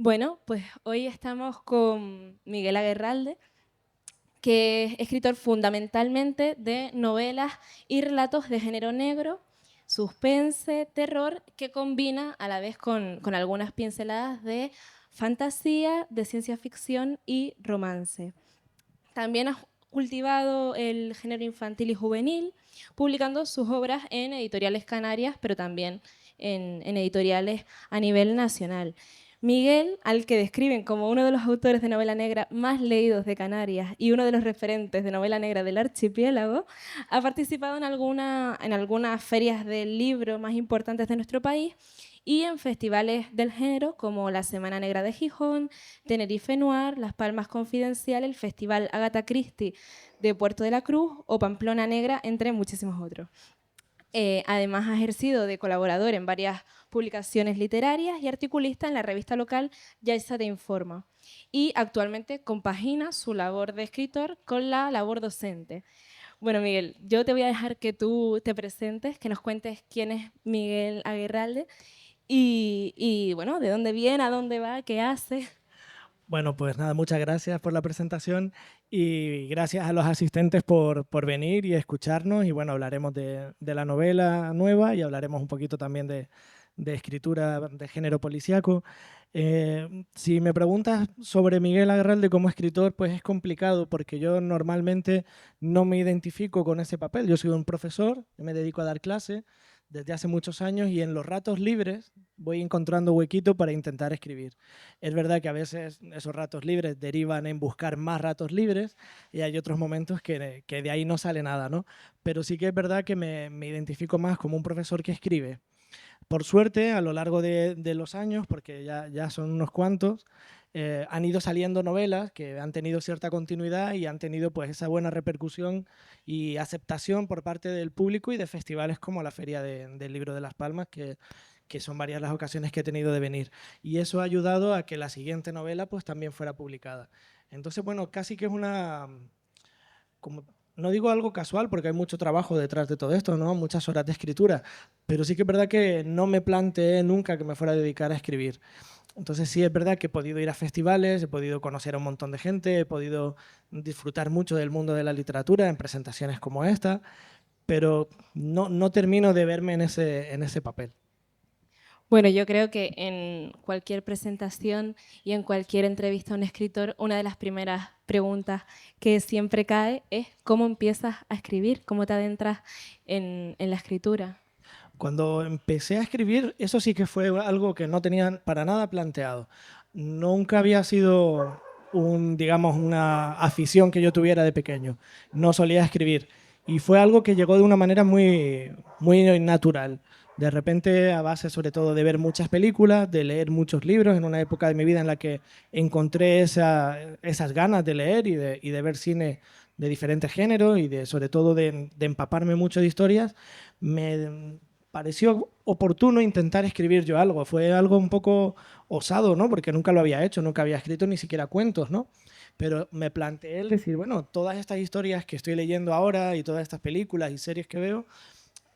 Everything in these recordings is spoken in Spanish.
Bueno, pues hoy estamos con Miguel Aguerralde, que es escritor fundamentalmente de novelas y relatos de género negro, suspense, terror, que combina a la vez con algunas pinceladas de fantasía, de ciencia ficción y romance. También ha cultivado el género infantil y juvenil, publicando sus obras en editoriales canarias, pero también en editoriales a nivel nacional. Miguel, al que describen como uno de los autores de novela negra más leídos de Canarias y uno de los referentes de novela negra del archipiélago, ha participado en algunas ferias del libro más importantes de nuestro país y en festivales del género como la Semana Negra de Gijón, Tenerife Noir, Las Palmas Confidencial, el Festival Agatha Christie de Puerto de la Cruz o Pamplona Negra, entre muchísimos otros. Además, ha ejercido de colaborador en varias publicaciones literarias y articulista en la revista local Yaiza Te Informa. Y actualmente compagina su labor de escritor con la labor docente. Bueno, Miguel, yo te voy a dejar que tú te presentes, que nos cuentes quién es Miguel Aguerralde y bueno, de dónde viene, a dónde va, qué hace. Bueno, pues nada, muchas gracias por la presentación y gracias a los asistentes por venir y escucharnos. Y bueno, hablaremos de la novela nueva y hablaremos un poquito también de escritura de género policíaco. Si me preguntas sobre Miguel Aguerralde como escritor, pues es complicado porque yo normalmente no me identifico con ese papel. Yo soy un profesor, me dedico a dar clases desde hace muchos años y en los ratos libres voy encontrando huequito para intentar escribir. Es verdad que a veces esos ratos libres derivan en buscar más ratos libres y hay otros momentos que de ahí no sale nada, ¿no? Pero sí que es verdad que me identifico más como un profesor que escribe. Por suerte, a lo largo de los años, porque ya son unos cuantos, han ido saliendo novelas que han tenido cierta continuidad y han tenido pues esa buena repercusión y aceptación por parte del público y de festivales como la Feria del Libro de Las Palmas, que son varias las ocasiones que he tenido de venir. Y eso ha ayudado a que la siguiente novela pues también fuera publicada. Entonces, bueno, casi que es una, como, no digo algo casual porque hay mucho trabajo detrás de todo esto, ¿no? Muchas horas de escritura, pero sí que es verdad que no me planteé nunca que me fuera a dedicar a escribir. Entonces sí es verdad que he podido ir a festivales, he podido conocer a un montón de gente, he podido disfrutar mucho del mundo de la literatura en presentaciones como esta, pero no termino de verme en ese papel. Bueno, yo creo que en cualquier presentación y en cualquier entrevista a un escritor, una de las primeras preguntas que siempre cae es cómo empiezas a escribir, cómo te adentras en la escritura. Cuando empecé a escribir, eso sí que fue algo que no tenía para nada planteado. Nunca había sido digamos, una afición que yo tuviera de pequeño. No solía escribir. Y fue algo que llegó de una manera muy natural. De repente, a base sobre todo de ver muchas películas, de leer muchos libros, en una época de mi vida en la que encontré esas ganas de leer y de ver cine de diferentes géneros y sobre todo de empaparme mucho de historias, me pareció oportuno intentar escribir yo algo. Fue algo un poco osado, ¿no? Porque nunca lo había hecho, nunca había escrito ni siquiera cuentos, ¿no? Pero me planteé el decir, bueno, todas estas historias que estoy leyendo ahora y todas estas películas y series que veo,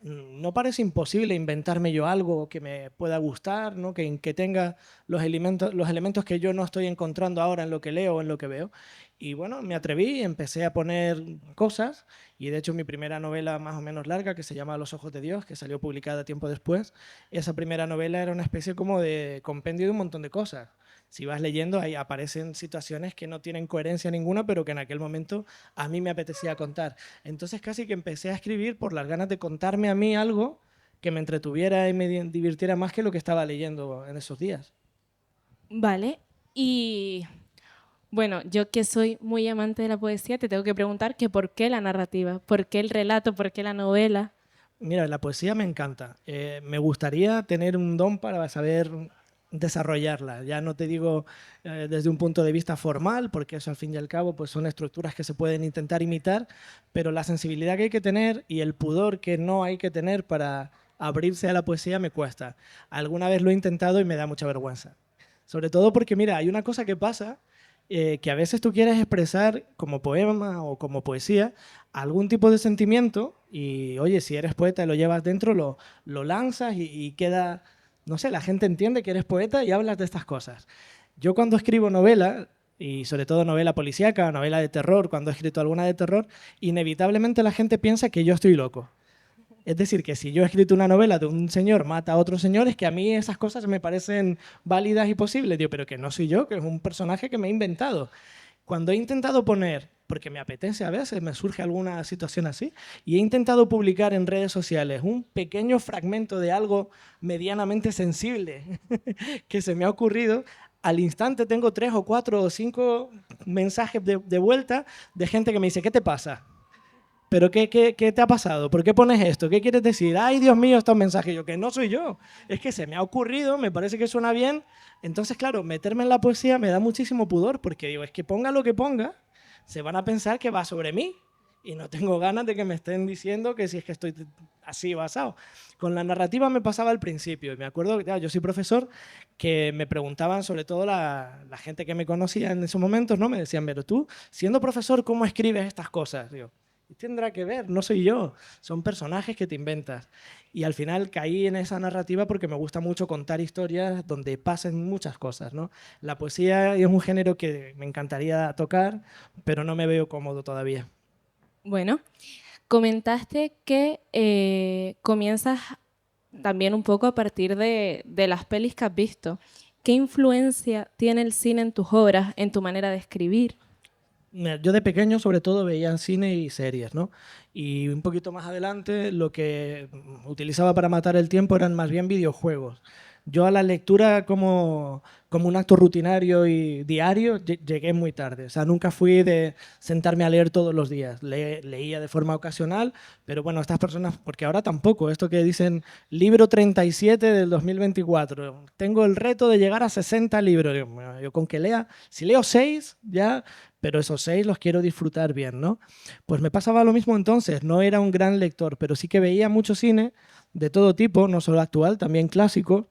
no parece imposible inventarme yo algo que me pueda gustar, ¿no? Que tenga los elementos que yo no estoy encontrando ahora en lo que leo o en lo que veo. Y bueno, me atreví, empecé a poner cosas y de hecho mi primera novela más o menos larga, que se llama Los ojos de Dios, que salió publicada tiempo después, esa primera novela era una especie como de compendio de un montón de cosas. Si vas leyendo, ahí aparecen situaciones que no tienen coherencia ninguna, pero que en aquel momento a mí me apetecía contar. Entonces casi que empecé a escribir por las ganas de contarme a mí algo que me entretuviera y me divirtiera más que lo que estaba leyendo en esos días. Vale, y bueno, yo que soy muy amante de la poesía, te tengo que preguntar que por qué la narrativa, por qué el relato, por qué la novela. Mira, la poesía me encanta. Me gustaría tener un don para saber desarrollarla. Ya no te digo desde un punto de vista formal, porque eso al fin y al cabo pues son estructuras que se pueden intentar imitar, pero la sensibilidad que hay que tener y el pudor que no hay que tener para abrirse a la poesía me cuesta. Alguna vez lo he intentado y me da mucha vergüenza. Sobre todo porque, mira, hay una cosa que pasa, que a veces tú quieres expresar como poema o como poesía algún tipo de sentimiento y, oye, si eres poeta y lo llevas dentro, lo lanzas y queda, no sé, la gente entiende que eres poeta y hablas de estas cosas. Yo cuando escribo novela, y sobre todo novela policíaca, novela de terror, cuando he escrito alguna de terror, inevitablemente la gente piensa que yo estoy loco. Es decir, que si yo he escrito una novela de un señor mata a otro señor, es que a mí esas cosas me parecen válidas y posibles. Digo, pero que no soy yo, que es un personaje que me he inventado. Cuando he intentado poner, porque me apetece a veces, me surge alguna situación así, y he intentado publicar en redes sociales un pequeño fragmento de algo medianamente sensible que se me ha ocurrido, al instante tengo 3 o 4 o 5 mensajes de vuelta de gente que me dice, ¿qué te pasa? ¿Pero qué te ha pasado? ¿Por qué pones esto? ¿Qué quieres decir? Ay, Dios mío, estos mensajes. Yo, que no soy yo. Es que se me ha ocurrido, me parece que suena bien. Entonces, claro, meterme en la poesía me da muchísimo pudor porque digo, es que ponga lo que ponga, se van a pensar que va sobre mí. Y no tengo ganas de que me estén diciendo que si es que estoy así basado. Con la narrativa me pasaba al principio. Y me acuerdo que yo soy profesor, que me preguntaban, sobre todo la gente que me conocía en esos momentos, ¿no? Me decían, pero tú, siendo profesor, ¿cómo escribes estas cosas? Digo, ¿qué tendrá que ver? No soy yo, son personajes que te inventas. Y al final caí en esa narrativa porque me gusta mucho contar historias donde pasen muchas cosas, ¿no? La poesía es un género que me encantaría tocar, pero no me veo cómodo todavía. Bueno, comentaste que comienzas también un poco a partir de las pelis que has visto. ¿Qué influencia tiene el cine en tus obras, en tu manera de escribir? Mira, yo de pequeño sobre todo veía cine y series, ¿no? Y un poquito más adelante lo que utilizaba para matar el tiempo eran más bien videojuegos. Yo a la lectura como un acto rutinario y diario llegué muy tarde. O sea, nunca fui de sentarme a leer todos los días. Leía de forma ocasional, pero bueno, estas personas, porque ahora tampoco, esto que dicen libro 37 del 2024, tengo el reto de llegar a 60 libros. Digo, bueno, yo con que lea, si leo 6 ya, pero esos 6 los quiero disfrutar bien, ¿no? Pues me pasaba lo mismo entonces, no era un gran lector, pero sí que veía mucho cine de todo tipo, no solo actual, también clásico,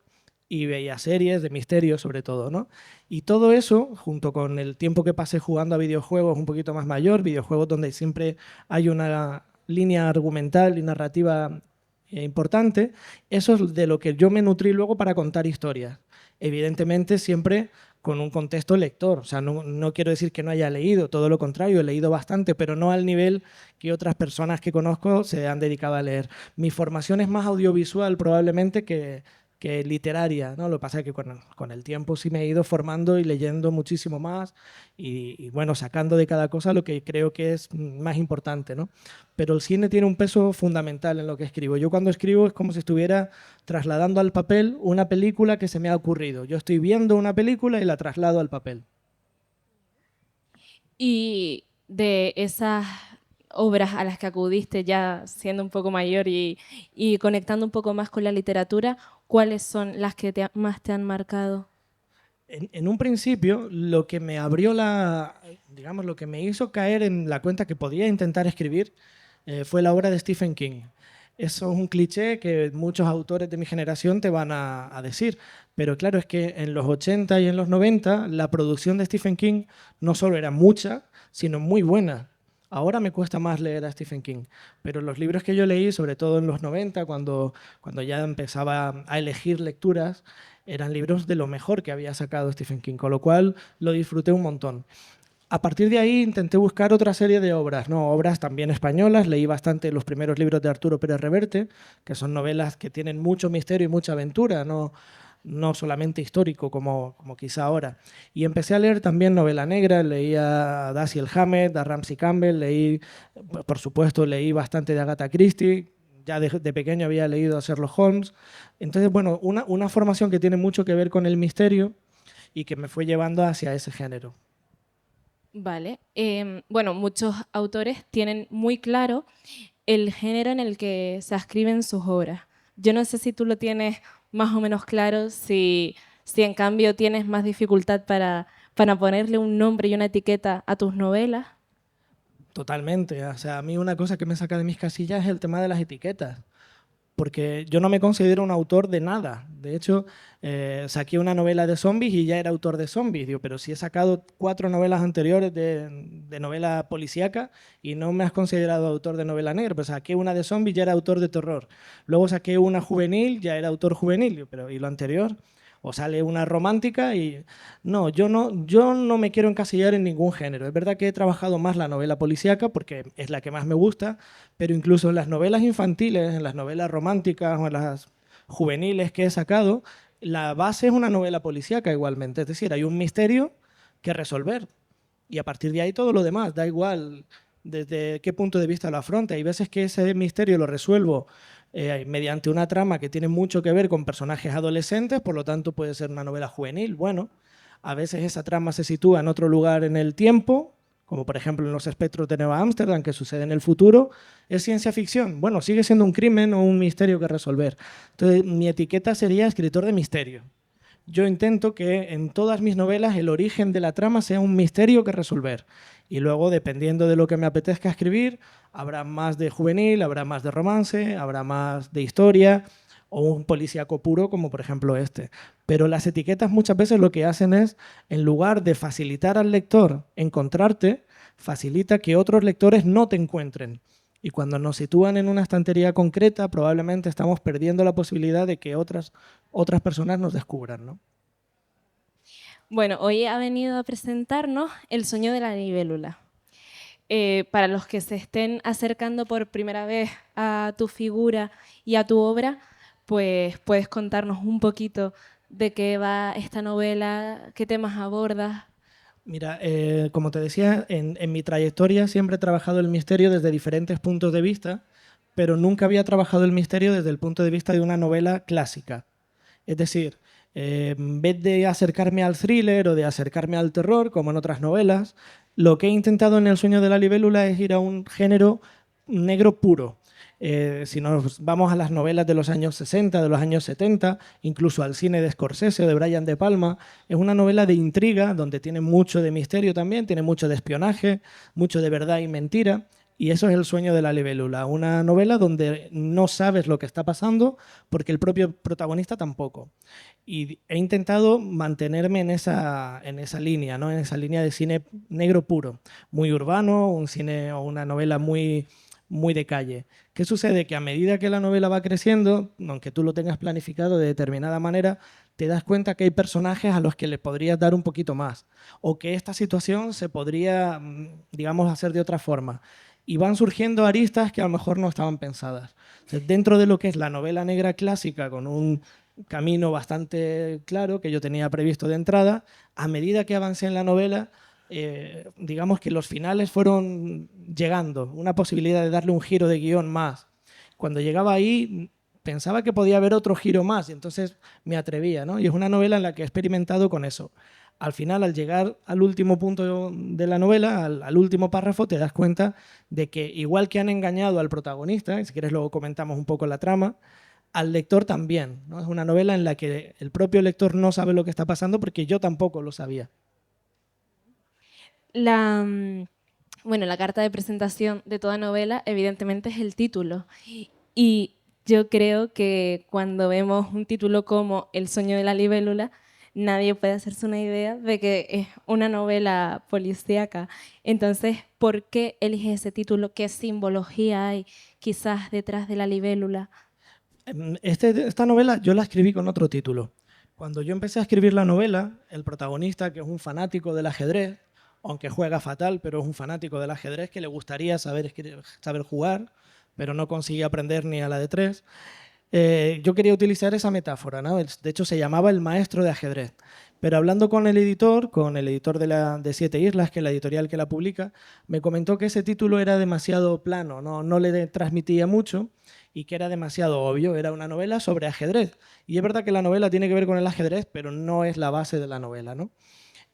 y veía series de misterio sobre todo, ¿no? Y todo eso, junto con el tiempo que pasé jugando a videojuegos un poquito más mayor, videojuegos donde siempre hay una línea argumental y narrativa importante, eso es de lo que yo me nutrí luego para contar historias. Evidentemente siempre con un contexto lector, o sea, no quiero decir que no haya leído, todo lo contrario, he leído bastante, pero no al nivel que otras personas que conozco se han dedicado a leer. Mi formación es más audiovisual probablemente que literaria, ¿no? Lo que pasa es que con el tiempo sí me he ido formando y leyendo muchísimo más y, bueno, sacando de cada cosa lo que creo que es más importante, ¿no? Pero el cine tiene un peso fundamental en lo que escribo. Yo cuando escribo es como si estuviera trasladando al papel una película que se me ha ocurrido. Yo estoy viendo una película y la traslado al papel. Y de esas obras a las que acudiste ya siendo un poco mayor y conectando un poco más con la literatura, ¿cuáles son las que más te han marcado? En un principio, lo que me abrió digamos, lo que me hizo caer en la cuenta que podía intentar escribir fue la obra de Stephen King. Eso es un cliché que muchos autores de mi generación te van a decir, pero claro, es que en los 80 y en los 90 la producción de Stephen King no solo era mucha, sino muy buena. Ahora me cuesta más leer a Stephen King, pero los libros que yo leí, sobre todo en los 90, cuando ya empezaba a elegir lecturas, eran libros de lo mejor que había sacado Stephen King, con lo cual lo disfruté un montón. A partir de ahí intenté buscar otra serie de obras, ¿no? Obras también españolas, leí bastante los primeros libros de Arturo Pérez Reverte, que son novelas que tienen mucho misterio y mucha aventura, no solamente histórico como quizá ahora. Y empecé a leer también novela negra, leí a Dashiell Hammett, a Ramsey Campbell, por supuesto, leí bastante de Agatha Christie, ya de pequeño había leído a Sherlock Holmes. Entonces, bueno, una formación que tiene mucho que ver con el misterio y que me fue llevando hacia ese género. Vale. Bueno, muchos autores tienen muy claro el género en el que se escriben sus obras. Yo no sé si tú lo tienes más o menos claro, si en cambio tienes más dificultad para ponerle un nombre y una etiqueta a tus novelas. Totalmente. O sea, a mí una cosa que me saca de mis casillas es el tema de las etiquetas. Porque yo no me considero un autor de nada. De hecho, saqué una novela de zombies y ya era autor de zombies. Digo, pero si he sacado 4 novelas anteriores de novela policíaca y no me has considerado autor de novela negra. Pues saqué una de zombies y ya era autor de terror. Luego saqué una juvenil, ya era autor juvenil. Digo, pero ¿y lo anterior? O sale una romántica y... No, yo no me quiero encasillar en ningún género. Es verdad que he trabajado más la novela policíaca porque es la que más me gusta, pero incluso en las novelas infantiles, en las novelas románticas o en las juveniles que he sacado, la base es una novela policíaca igualmente. Es decir, hay un misterio que resolver y a partir de ahí todo lo demás, da igual desde qué punto de vista lo afronte. Hay veces que ese misterio lo resuelvo mediante una trama que tiene mucho que ver con personajes adolescentes, por lo tanto puede ser una novela juvenil. Bueno, a veces esa trama se sitúa en otro lugar en el tiempo, como por ejemplo en Los espectros de Nueva Ámsterdam, que sucede en el futuro. ¿Es ciencia ficción? Bueno, sigue siendo un crimen o un misterio que resolver. Entonces, mi etiqueta sería escritor de misterio. Yo intento que en todas mis novelas el origen de la trama sea un misterio que resolver. Y luego, dependiendo de lo que me apetezca escribir, habrá más de juvenil, habrá más de romance, habrá más de historia o un policíaco puro, como por ejemplo este. Pero las etiquetas muchas veces lo que hacen es, en lugar de facilitar al lector encontrarte, facilita que otros lectores no te encuentren. Y cuando nos sitúan en una estantería concreta, probablemente estamos perdiendo la posibilidad de que otras personas nos descubran, ¿no? Bueno, hoy ha venido a presentarnos El sueño de la libélula. Para los que se estén acercando por primera vez a tu figura y a tu obra, pues puedes contarnos un poquito de qué va esta novela, qué temas abordas. Mira, como te decía, en mi trayectoria siempre he trabajado el misterio desde diferentes puntos de vista, pero nunca había trabajado el misterio desde el punto de vista de una novela clásica. Es decir, en vez de acercarme al thriller o de acercarme al terror, como en otras novelas, lo que he intentado en El sueño de la libélula es ir a un género negro puro. Si nos vamos a las novelas de los años 60, de los años 70, incluso al cine de Scorsese o de Brian De Palma, es una novela de intriga donde tiene mucho de misterio también, tiene mucho de espionaje, mucho de verdad y mentira. Y eso es El sueño de la libélula, una novela donde no sabes lo que está pasando porque el propio protagonista tampoco. Y he intentado mantenerme en esa línea, ¿no? En esa línea de cine negro puro, muy urbano, un cine o una novela muy de calle. ¿Qué sucede? Que a medida que la novela va creciendo, aunque tú lo tengas planificado de determinada manera, te das cuenta que hay personajes a los que le podrías dar un poquito más, o que esta situación se podría, digamos, hacer de otra forma. Y van surgiendo aristas que a lo mejor no estaban pensadas. Entonces, dentro de lo que es la novela negra clásica, con un camino bastante claro que yo tenía previsto de entrada, a medida que avancé en la novela, digamos que los finales fueron llegando, una posibilidad de darle un giro de guión más. Cuando llegaba ahí, pensaba que podía haber otro giro más y entonces me atrevía, ¿no? Y es una novela en la que he experimentado con eso. Al final, al llegar al último punto de la novela, al último párrafo, te das cuenta de que igual que han engañado al protagonista, y si quieres luego comentamos un poco la trama, al lector también, ¿no? Es una novela en la que el propio lector no sabe lo que está pasando porque yo tampoco lo sabía. La, bueno, la carta de presentación de toda novela, evidentemente, es el título. Y yo creo que cuando vemos un título como El sueño de la libélula, nadie puede hacerse una idea de que es una novela policíaca. Entonces, ¿por qué eliges ese título? ¿Qué simbología hay quizás detrás de la libélula? Esta novela yo la escribí con otro título. Cuando yo empecé a escribir la novela, el protagonista, que es un fanático del ajedrez, aunque juega fatal, pero es un fanático del ajedrez que le gustaría saber jugar, pero no consigue aprender ni a la de tres. Yo quería utilizar esa metáfora, ¿no? De hecho, se llamaba El maestro de ajedrez. Pero hablando con el editor de Siete Islas, que es la editorial que la publica, me comentó que ese título era demasiado plano, no le transmitía mucho y que era demasiado obvio. Era una novela sobre ajedrez. Y es verdad que la novela tiene que ver con el ajedrez, pero no es la base de la novela, ¿no?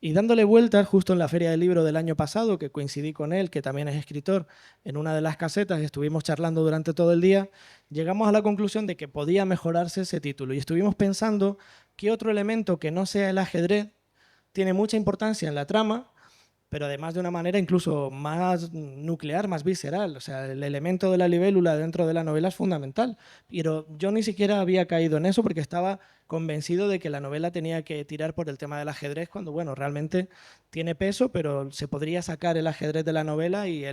Y dándole vueltas, justo en la Feria del Libro del año pasado, que coincidí con él, que también es escritor, en una de las casetas, y estuvimos charlando durante todo el día, llegamos a la conclusión de que podía mejorarse ese título. Y estuvimos pensando qué otro elemento que no sea el ajedrez tiene mucha importancia en la trama, pero además de una manera incluso más nuclear, más visceral. O sea, el elemento de la libélula dentro de la novela es fundamental. Pero yo ni siquiera había caído en eso porque estaba convencido de que la novela tenía que tirar por el tema del ajedrez, cuando, bueno, realmente tiene peso, pero se podría sacar el ajedrez de la novela y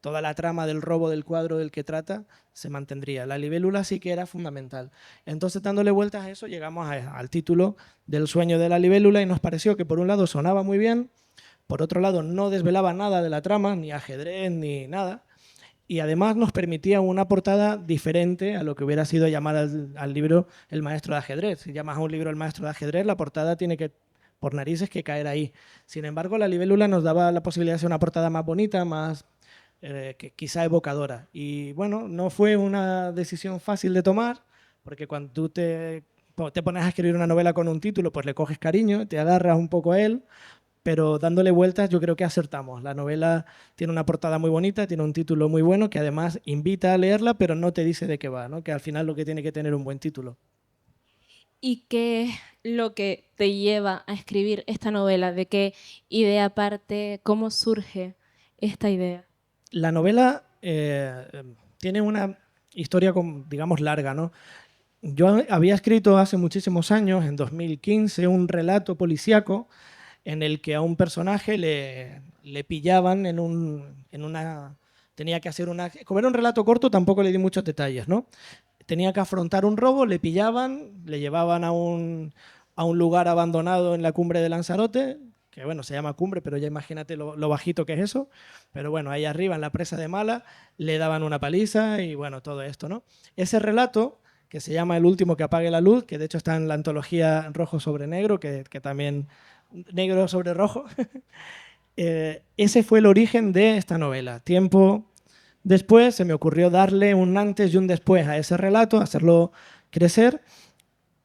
toda la trama del robo del cuadro del que trata se mantendría. La libélula sí que era fundamental. Entonces, dándole vueltas a eso, llegamos al título del sueño de la libélula y nos pareció que por un lado sonaba muy bien, por otro lado no desvelaba nada de la trama, ni ajedrez, ni nada, y además nos permitía una portada diferente a lo que hubiera sido llamar al libro El maestro de ajedrez. Si llamas a un libro El maestro de ajedrez, la portada tiene que, por narices, que caer ahí. Sin embargo, la libélula nos daba la posibilidad de hacer una portada más bonita, más que quizá evocadora. Y bueno, no fue una decisión fácil de tomar, porque cuando tú te pones a escribir una novela con un título, pues le coges cariño, te agarras un poco a él, pero dándole vueltas yo creo que acertamos. La novela tiene una portada muy bonita, tiene un título muy bueno que además invita a leerla, pero no te dice de qué va, ¿no? Que al final lo que tiene que tener un buen título. ¿Y qué es lo que te lleva a escribir esta novela? ¿De qué idea parte? ¿Cómo surge esta idea? La novela tiene una historia, digamos, larga, ¿no? Yo había escrito hace muchísimos años, en 2015, un relato policíaco en el que a un personaje le pillaban en una... Tenía que hacer una... Como era un relato corto, tampoco le di muchos detalles, ¿no? Tenía que afrontar un robo, le pillaban, le llevaban a un lugar abandonado en la cumbre de Lanzarote, que bueno, se llama cumbre, pero ya imagínate lo bajito que es eso. Pero bueno, ahí arriba, en la presa de Mala, le daban una paliza y bueno, todo esto, ¿no? Ese relato, que se llama El último que apague la luz, que de hecho está en la antología Rojo sobre Negro, que también negro sobre rojo. Ese fue el origen de esta novela. Tiempo después se me ocurrió darle un antes y un después a ese relato, hacerlo crecer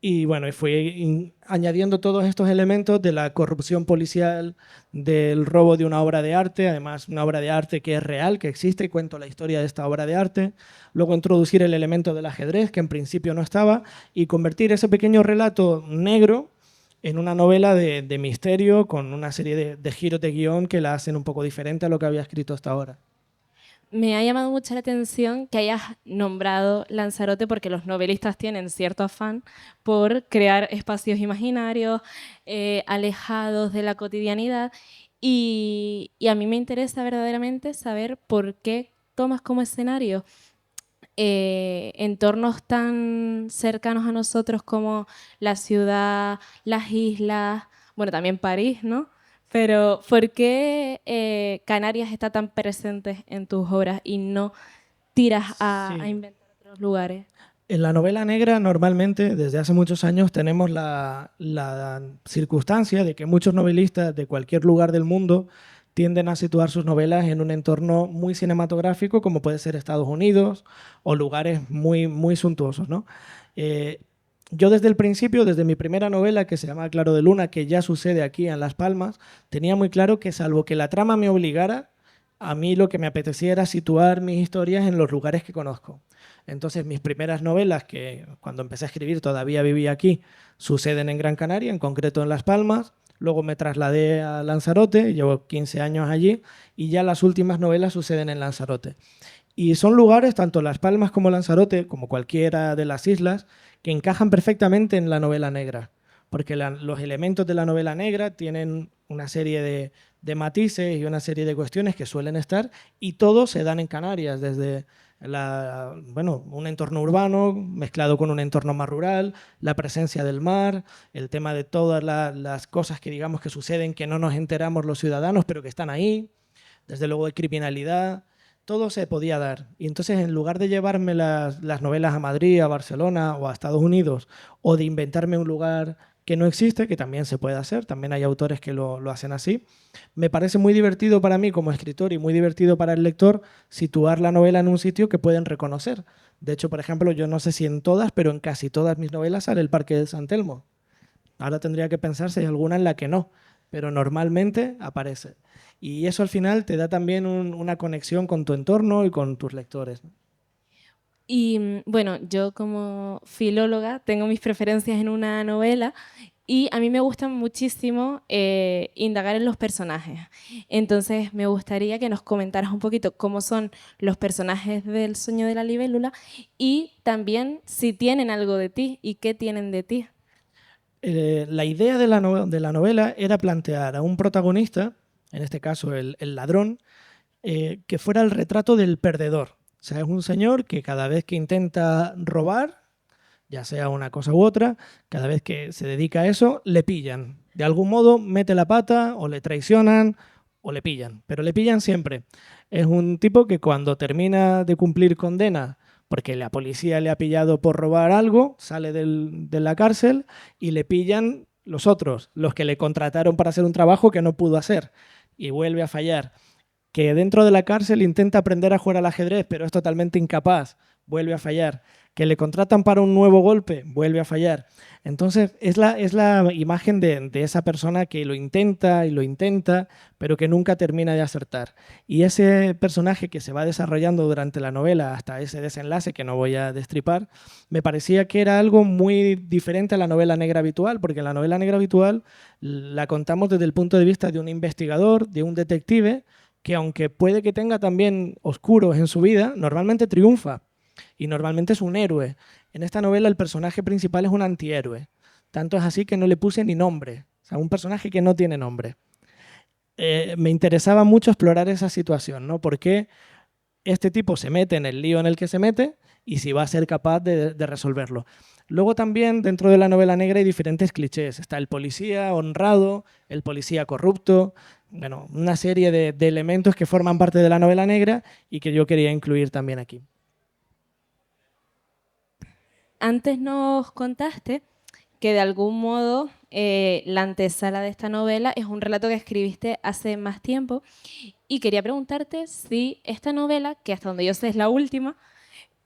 y bueno, fui añadiendo todos estos elementos de la corrupción policial, del robo de una obra de arte, además una obra de arte que es real, que existe, y cuento la historia de esta obra de arte. Luego introducir el elemento del ajedrez, que en principio no estaba, y convertir ese pequeño relato negro en una novela de misterio con una serie de giros de guión que la hacen un poco diferente a lo que había escrito hasta ahora. Me ha llamado mucho la atención que hayas nombrado Lanzarote porque los novelistas tienen cierto afán por crear espacios imaginarios, alejados de la cotidianidad y a mí me interesa verdaderamente saber por qué tomas como escenario entornos tan cercanos a nosotros como la ciudad, las islas, bueno, también París, ¿no? Pero ¿por qué Canarias está tan presente en tus obras y no tiras a Sí. inventar otros lugares? En la novela negra normalmente, desde hace muchos años, tenemos la circunstancia de que muchos novelistas de cualquier lugar del mundo tienden a situar sus novelas en un entorno muy cinematográfico, como puede ser Estados Unidos, o lugares muy, muy suntuosos, ¿no? Eh, yo desde el principio, desde mi primera novela, que se llama Claro de Luna, que ya sucede aquí en Las Palmas, tenía muy claro que salvo que la trama me obligara, a mí lo que me apetecía era situar mis historias en los lugares que conozco. Entonces, mis primeras novelas, que cuando empecé a escribir todavía vivía aquí, suceden en Gran Canaria, en concreto en Las Palmas. Luego me trasladé a Lanzarote, llevo 15 años allí, y ya las últimas novelas suceden en Lanzarote. Y son lugares, tanto Las Palmas como Lanzarote, como cualquiera de las islas, que encajan perfectamente en la novela negra, porque los elementos de la novela negra tienen una serie de matices y una serie de cuestiones que suelen estar, y todos se dan en Canarias, desde bueno, un entorno urbano mezclado con un entorno más rural, la presencia del mar, el tema de todas las cosas que digamos que suceden que no nos enteramos los ciudadanos, pero que están ahí, desde luego de criminalidad, todo se podía dar. Y entonces, en lugar de llevarme las novelas a Madrid, a Barcelona o a Estados Unidos, o de inventarme un lugar que no existe, que también se puede hacer, también hay autores que lo hacen así, me parece muy divertido para mí como escritor y muy divertido para el lector situar la novela en un sitio que pueden reconocer. De hecho, por ejemplo, yo no sé si en todas, pero en casi todas mis novelas sale el Parque de San Telmo. Ahora tendría que pensar si hay alguna en la que no, pero normalmente aparece. Y eso al final te da también una conexión con tu entorno y con tus lectores, ¿no? Y bueno, yo como filóloga tengo mis preferencias en una novela y a mí me gusta muchísimo indagar en los personajes. Entonces me gustaría que nos comentaras un poquito cómo son los personajes del Sueño de la Libélula y también si tienen algo de ti y qué tienen de ti. La idea de la novela era plantear a un protagonista, en este caso el ladrón, que fuera el retrato del perdedor. O sea, es un señor que cada vez que intenta robar, ya sea una cosa u otra, cada vez que se dedica a eso, le pillan. De algún modo mete la pata o le traicionan o le pillan, pero le pillan siempre. Es un tipo que cuando termina de cumplir condena, porque la policía le ha pillado por robar algo, sale de la cárcel y le pillan los otros, los que le contrataron para hacer un trabajo que no pudo hacer y vuelve a fallar. Que dentro de la cárcel intenta aprender a jugar al ajedrez, pero es totalmente incapaz, vuelve a fallar. Que le contratan para un nuevo golpe, vuelve a fallar. Entonces, es la imagen de esa persona que lo intenta y lo intenta, pero que nunca termina de acertar. Y ese personaje que se va desarrollando durante la novela hasta ese desenlace, que no voy a destripar, me parecía que era algo muy diferente a la novela negra habitual, porque la novela negra habitual la contamos desde el punto de vista de un investigador, de un detective, que aunque puede que tenga también oscuros en su vida, normalmente triunfa y normalmente es un héroe. En esta novela el personaje principal es un antihéroe. Tanto es así que no le puse ni nombre. O sea, un personaje que no tiene nombre. Me interesaba mucho explorar esa situación, ¿no? ¿Por qué este tipo se mete en el lío en el que se mete y si va a ser capaz de resolverlo? Luego también dentro de la novela negra hay diferentes clichés. Está el policía honrado, el policía corrupto, bueno, una serie de elementos que forman parte de la novela negra y que yo quería incluir también aquí. Antes nos contaste que de algún modo la antesala de esta novela es un relato que escribiste hace más tiempo y quería preguntarte si esta novela, que hasta donde yo sé es la última,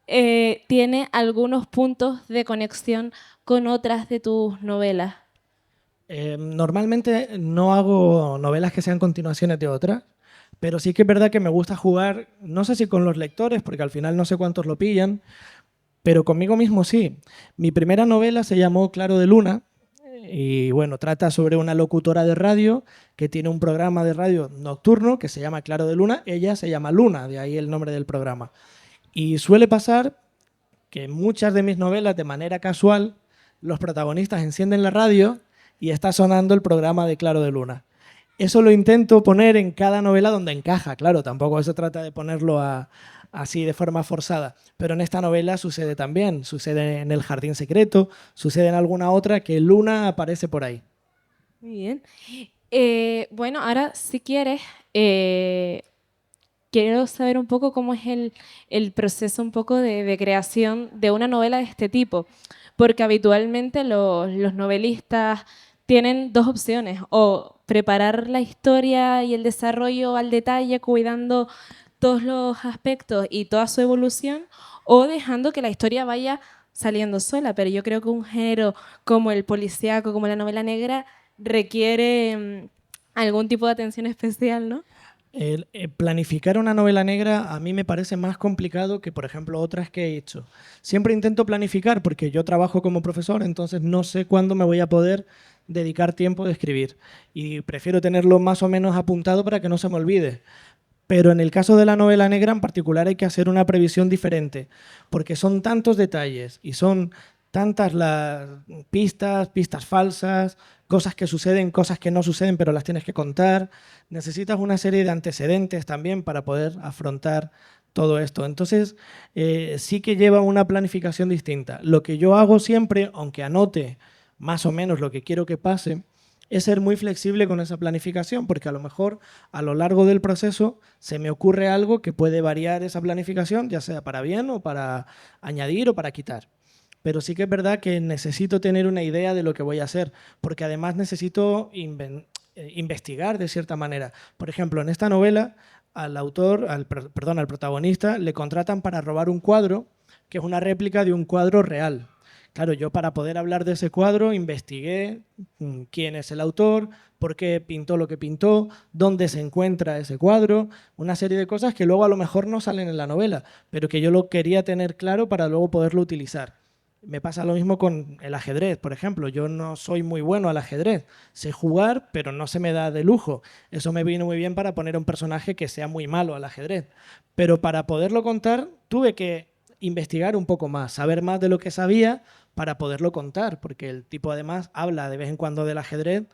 tiene algunos puntos de conexión con otras de tus novelas. Normalmente no hago novelas que sean continuaciones de otras, pero sí que es verdad que me gusta jugar, no sé si con los lectores, porque al final no sé cuántos lo pillan, pero conmigo mismo sí. Mi primera novela se llamó Claro de Luna y bueno, trata sobre una locutora de radio que tiene un programa de radio nocturno que se llama Claro de Luna. Ella se llama Luna, de ahí el nombre del programa. Y suele pasar que en muchas de mis novelas, de manera casual, los protagonistas encienden la radio y está sonando el programa de Claro de Luna. Eso lo intento poner en cada novela donde encaja, claro, tampoco se trata de ponerlo así de forma forzada, pero en esta novela sucede también, sucede en El Jardín Secreto, sucede en alguna otra que Luna aparece por ahí. Muy bien. Bueno, ahora si quieres, quiero saber un poco cómo es el proceso un poco de creación de una novela de este tipo, porque habitualmente los novelistas tienen dos opciones, o preparar la historia y el desarrollo al detalle, cuidando todos los aspectos y toda su evolución, o dejando que la historia vaya saliendo sola. Pero yo creo que un género como el policíaco, como la novela negra, requiere algún tipo de atención especial, ¿no? Planificar una novela negra a mí me parece más complicado que, por ejemplo, otras que he hecho. Siempre intento planificar porque yo trabajo como profesor, entonces no sé cuándo me voy a poder dedicar tiempo de escribir y prefiero tenerlo más o menos apuntado para que no se me olvide. Pero en el caso de la novela negra en particular hay que hacer una previsión diferente, porque son tantos detalles y son tantas las pistas falsas, cosas que suceden, cosas que no suceden, pero las tienes que contar. Necesitas una serie de antecedentes también para poder afrontar todo esto. Entonces, sí que lleva una planificación distinta. Lo que yo hago siempre, aunque anote más o menos lo que quiero que pase, es ser muy flexible con esa planificación, porque a lo mejor a lo largo del proceso se me ocurre algo que puede variar esa planificación, ya sea para bien o para añadir o para quitar. Pero sí que es verdad que necesito tener una idea de lo que voy a hacer, porque además necesito investigar de cierta manera. Por ejemplo, en esta novela, al autor, al protagonista, le contratan para robar un cuadro que es una réplica de un cuadro real. Claro, yo para poder hablar de ese cuadro investigué quién es el autor, por qué pintó lo que pintó, dónde se encuentra ese cuadro, una serie de cosas que luego a lo mejor no salen en la novela, pero que yo lo quería tener claro para luego poderlo utilizar. Me pasa lo mismo con el ajedrez, por ejemplo. Yo no soy muy bueno al ajedrez. Sé jugar, pero no se me da de lujo. Eso me vino muy bien para poner a un personaje que sea muy malo al ajedrez. Pero para poderlo contar, tuve que investigar un poco más, saber más de lo que sabía para poderlo contar, porque el tipo además habla de vez en cuando del ajedrez,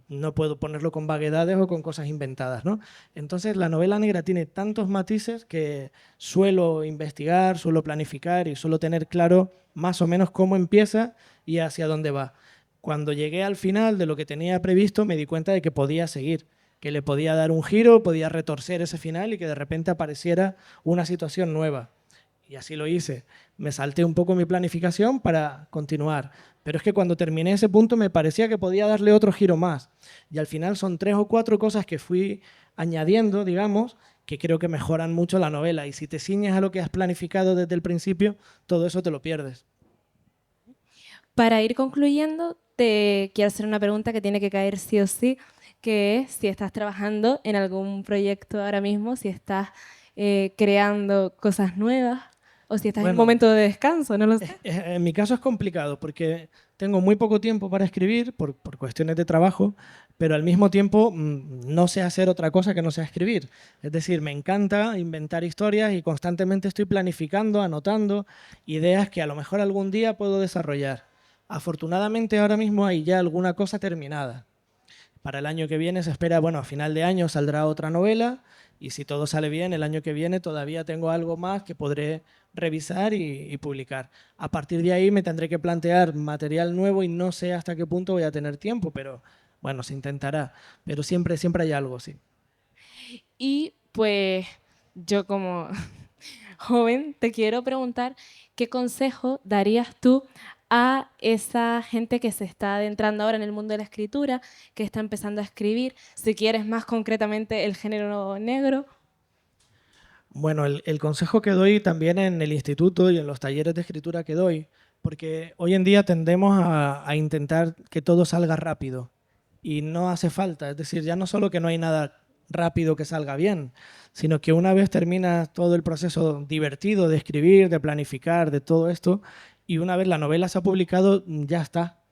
no puedo ponerlo con vaguedades o con cosas inventadas, ¿no? Entonces la novela negra tiene tantos matices que suelo investigar, suelo planificar y suelo tener claro más o menos cómo empieza y hacia dónde va. Cuando llegué al final de lo que tenía previsto me di cuenta de que podía seguir, que le podía dar un giro, podía retorcer ese final y que de repente apareciera una situación nueva. Y así lo hice. Me salté un poco mi planificación para continuar. Pero es que cuando terminé ese punto me parecía que podía darle otro giro más. Y al final son 3 o 4 cosas que fui añadiendo, digamos, que creo que mejoran mucho la novela. Y si te ciñes a lo que has planificado desde el principio, todo eso te lo pierdes. Para ir concluyendo, te quiero hacer una pregunta que tiene que caer sí o sí, que es si estás trabajando en algún proyecto ahora mismo, si estás creando cosas nuevas o si estás en un Bueno, momento de descanso, no lo sé. en mi caso es complicado porque tengo muy poco tiempo para escribir por cuestiones de trabajo, pero al mismo tiempo no sé hacer otra cosa que no sea escribir. Es decir, me encanta inventar historias y constantemente estoy planificando, anotando ideas que a lo mejor algún día puedo desarrollar. Afortunadamente ahora mismo hay ya alguna cosa terminada. Para el año que viene se espera, bueno, a final de año saldrá otra novela y si todo sale bien, el año que viene todavía tengo algo más que podré revisar y publicar. A partir de ahí me tendré que plantear material nuevo y no sé hasta qué punto voy a tener tiempo, pero bueno, se intentará. Pero siempre, siempre hay algo, sí. Y pues yo como joven te quiero preguntar qué consejo darías tú a esa gente que se está adentrando ahora en el mundo de la escritura, que está empezando a escribir, si quieres más concretamente el género negro. Bueno, el consejo que doy también en el instituto y en los talleres de escritura que doy, porque hoy en día tendemos a intentar que todo salga rápido y no hace falta. Es decir, ya no solo que no hay nada rápido que salga bien, sino que una vez terminas todo el proceso divertido de escribir, de planificar, de todo esto, y una vez la novela se ha publicado, ya está.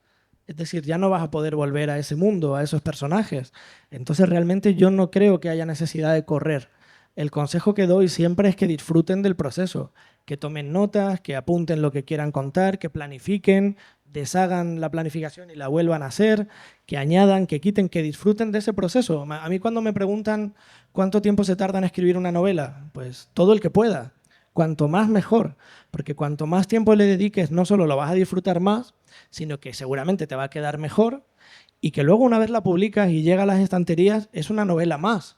Es decir, ya no vas a poder volver a ese mundo, a esos personajes. Entonces realmente yo no creo que haya necesidad de correr. El consejo que doy siempre es que disfruten del proceso, que tomen notas, que apunten lo que quieran contar, que planifiquen, deshagan la planificación y la vuelvan a hacer, que añadan, que quiten, que disfruten de ese proceso. A mí cuando me preguntan cuánto tiempo se tarda en escribir una novela, pues todo el que pueda. Cuanto más mejor, porque cuanto más tiempo le dediques no solo lo vas a disfrutar más, sino que seguramente te va a quedar mejor y que luego una vez la publicas y llega a las estanterías es una novela más.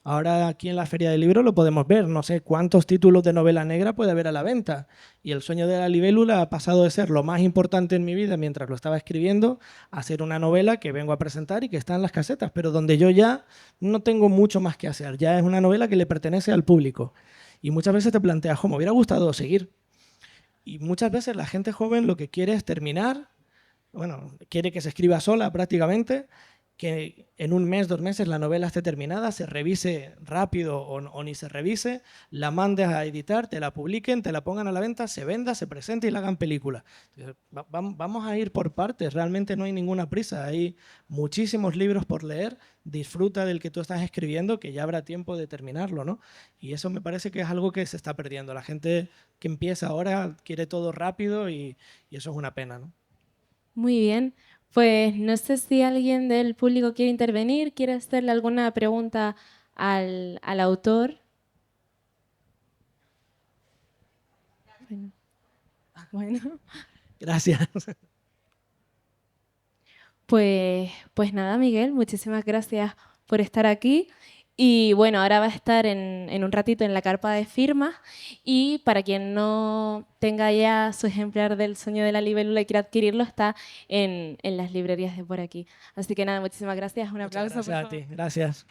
Ahora aquí en la Feria del Libro lo podemos ver, no sé cuántos títulos de novela negra puede haber a la venta. Y El sueño de la libélula ha pasado de ser lo más importante en mi vida mientras lo estaba escribiendo a ser una novela que vengo a presentar y que está en las casetas, pero donde yo ya no tengo mucho más que hacer. Ya es una novela que le pertenece al público. Y muchas veces te planteas, ¿cómo me hubiera gustado seguir? Y muchas veces la gente joven lo que quiere es terminar, bueno, quiere que se escriba sola prácticamente, que en un mes, 2 meses la novela esté terminada, se revise rápido o ni se revise, la mandes a editar, te la publiquen, te la pongan a la venta, se venda, se presente y la hagan película. Entonces, vamos a ir por partes, realmente no hay ninguna prisa, hay muchísimos libros por leer, disfruta del que tú estás escribiendo, que ya habrá tiempo de terminarlo, ¿no? Y eso me parece que es algo que se está perdiendo. La gente que empieza ahora quiere todo rápido y eso es una pena, ¿no? Muy bien. Pues no sé si alguien del público quiere intervenir, quiere hacerle alguna pregunta al autor. Bueno, bueno, Gracias. pues nada, Miguel, muchísimas gracias por estar aquí. Y bueno, ahora va a estar en un ratito en la carpa de firmas. Y para quien no tenga ya su ejemplar del Sueño de la Libélula y quiera adquirirlo, está en las librerías de por aquí. Así que nada, muchísimas gracias. Un Muchas aplauso, por gracias a favor. ti. Gracias.